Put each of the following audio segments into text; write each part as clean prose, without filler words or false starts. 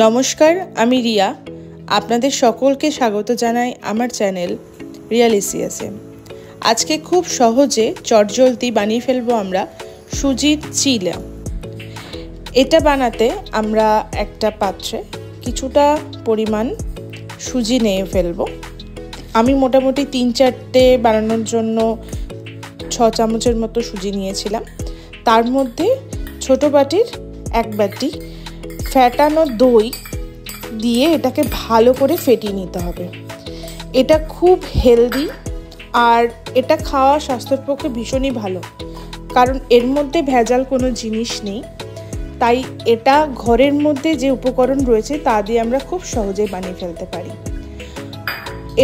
নমস্কার, আমি রিয়া। আপনাদের সকলকে স্বাগত জানাই আমার চ্যানেল রিয়ালিসিয়াসে। আজকে খুব সহজে চটজলদি বানিয়ে ফেলবো আমরা সুজির চিলা। এটা বানাতে আমরা একটা পাত্রে কিছুটা পরিমাণ সুজি নিয়ে ফেলবো। আমি মোটামুটি 3-4টে বানানোর জন্য 6 চামচের মতো সুজি নিয়েছিলাম। তার মধ্যে ছোট বাটির 1 বাটি ফ্যাটানো দই দিয়ে এটাকে ভালো করে ফেটিয়ে নিতে হবে। এটা খুব হেলদি আর এটা খাওয়া স্বাস্থ্যের পক্ষে ভীষণই ভালো, কারণ এর মধ্যে ভেজাল কোনো জিনিস নেই। তাই এটা ঘরের মধ্যে যে উপকরণ রয়েছে তা দিয়ে আমরা খুব সহজেই বানিয়ে ফেলতে পারি।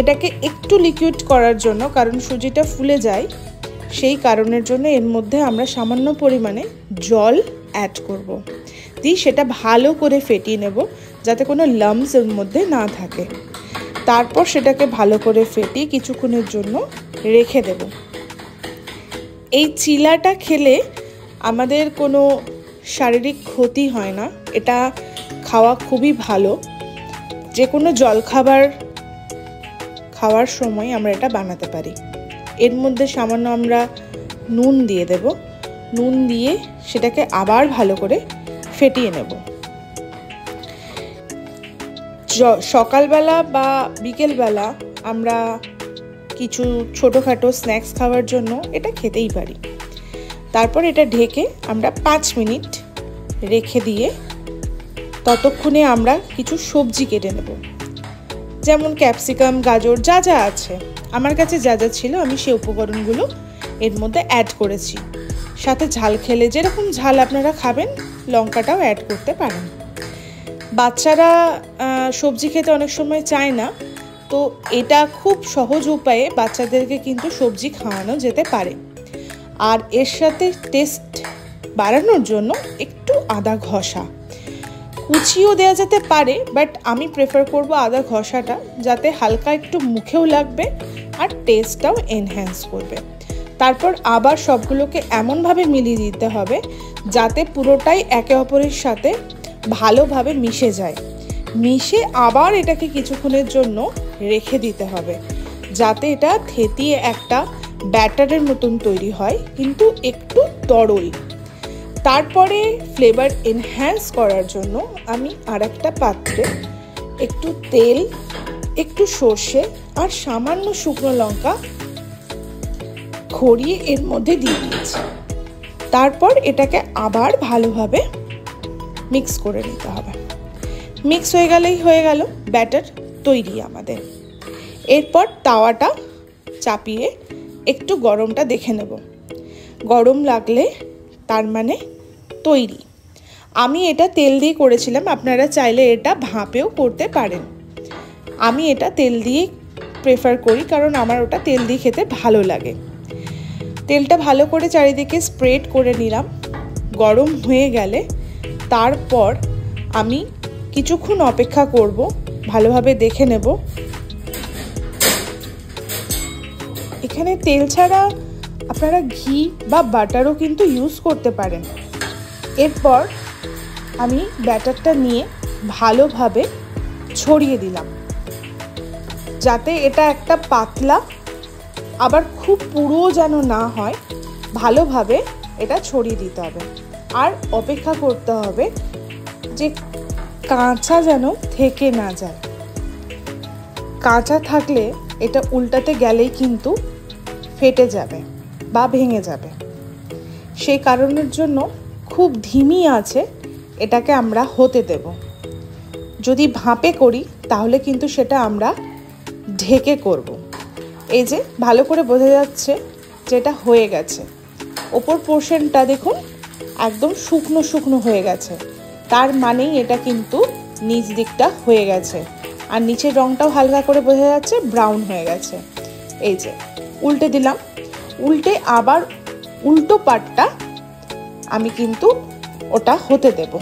এটাকে একটু লিকুইড করার জন্য, কারণ সুজিটা ফুলে যায়, সেই কারণের জন্য এর মধ্যে আমরা সামান্য পরিমাণে জল অ্যাড করব। দিয়ে সেটা ভালো করে ফেটিয়ে নেব যাতে কোনো লাম্পস এর মধ্যে না থাকে। তারপর সেটাকে ভালো করে ফেটিয়ে কিছুক্ষণের জন্য রেখে দেব। এই চিলাটা খেলে আমাদের কোনো শারীরিক ক্ষতি হয় না। এটা খাওয়া খুবই ভালো। যে কোনো জলখাবার খাওয়ার সময় আমরা এটা বানাতে পারি। এর মধ্যে সামান্য আমরা নুন দিয়ে দেব। নুন দিয়ে সেটাকে আবার ভালো করে ফেটিয়ে নেব। সকালবেলা বা বিকেলবেলা আমরা কিছু ছোটোখাটো স্ন্যাক্স খাওয়ার জন্য এটা খেতেই পারি। তারপর এটা ঢেকে আমরা 5 মিনিট রেখে দিয়ে ততক্ষণে আমরা কিছু সবজি কেটে নেব, যেমন ক্যাপসিকাম, গাজর, যা যা আছে আমার কাছে, যা যা ছিল আমি সেই উপকরণগুলো এর মধ্যে অ্যাড করেছি। সাথে ঝাল খেলে যেরকম ঝাল আপনারা খাবেন লঙ্কাটাও অ্যাড করতে পারেন। বাচ্চারা সবজি খেতে অনেক সময় চায় না, তো এটা খুব সহজ উপায়ে বাচ্চাদেরকে কিন্তু সবজি খাওয়ানো যেতে পারে। আর এর সাথে টেস্ট বাড়ানোর জন্য একটু আদা ঘষা কুচিও দেওয়া যেতে পারে, বাট আমি প্রেফার করব আদা ঘষাটা, যাতে হালকা একটু মুখেও লাগবে আর টেস্টটাও এনহ্যান্স করবে। তারপর আবার সবগুলোকে এমনভাবে মিলিয়ে দিতে হবে যাতে পুরোটাই একে অপরের সাথে ভালোভাবে মিশে যায়। মিশে আবার এটাকে কিছুক্ষণের জন্য রেখে দিতে হবে যাতে এটা থেতিয়ে একটা ব্যাটারের মতন তৈরি হয়, কিন্তু একটু তরল। তারপরে ফ্লেভার এনহ্যান্স করার জন্য আমি আরেকটা পাত্রে একটু তেল, একটু সর্ষে আর সামান্য শুকনো লঙ্কা খড়িয়ে এর মধ্যে দিয়ে দিয়েছি। তারপর এটাকে আবার ভালোভাবে মিক্স করে নিতে হবে। মিক্স হয়ে গেলেই হয়ে গেল ব্যাটার তৈরি আমাদের। এরপর তাওয়াটা চাপিয়ে একটু গরমটা দেখে নেব। গরম লাগলে তার মানে তৈরি। আমি এটা তেল দিয়ে করেছিলাম, আপনারা চাইলে এটা ভাপেও করতে পারেন। আমি এটা তেল দিয়ে প্রেফার করি, কারণ আমার ওটা তেল দিয়ে খেতে ভালো লাগে। তেলটা ভালো করে চারিদিকে স্প্রেড করে নিলাম। গরম হয়ে গেলে তারপর আমি কিছুক্ষণ অপেক্ষা করব, ভালোভাবে দেখে নেব। এখানে তেল ছাড়া আপনারা ঘি বা বাটারও কিন্তু ইউজ করতে পারেন। এরপর আমি ব্যাটারটা নিয়ে ভালোভাবে ছড়িয়ে দিলাম, যাতে এটা একটা পাতলা আবার খুব পুরো যেন না হয়, ভালোভাবে এটা ছড়িয়ে দিতে হবে। আর অপেক্ষা করতে হবে যে কাঁচা যেন থেকে না যায়। কাঁচা থাকলে এটা উল্টাতে গেলেই কিন্তু ফেটে যাবে বা ভেঙে যাবে। সেই কারণের জন্য খুব ধিমি আঁচে এটাকে আমরা হতে দেব। যদি ভাপে করি তাহলে কিন্তু সেটা আমরা ঢেকে করব। এই যে ভালো করে বোঝা যাচ্ছে যেটা হয়ে গেছে। ওপর পোর্শনটা দেখুন একদম শুকনো শুকনো হয়ে গেছে, তার মানেই এটা কিন্তু নিচ দিকটা হয়ে গেছে। আর নিচের রঙটাও হালকা করে বোঝা যাচ্ছে ব্রাউন হয়ে গেছে। এই যে উল্টে দিলাম, উল্টে আবার উল্টো পাটটা আমি কিন্তু ওটা হতে দেব।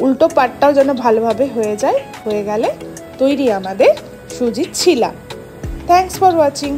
উল্টো পাটটাও যেন ভালোভাবে হয়ে যায়। হয়ে গেলে তৈরি আমাদের সুজির চিলা। Thanks for watching.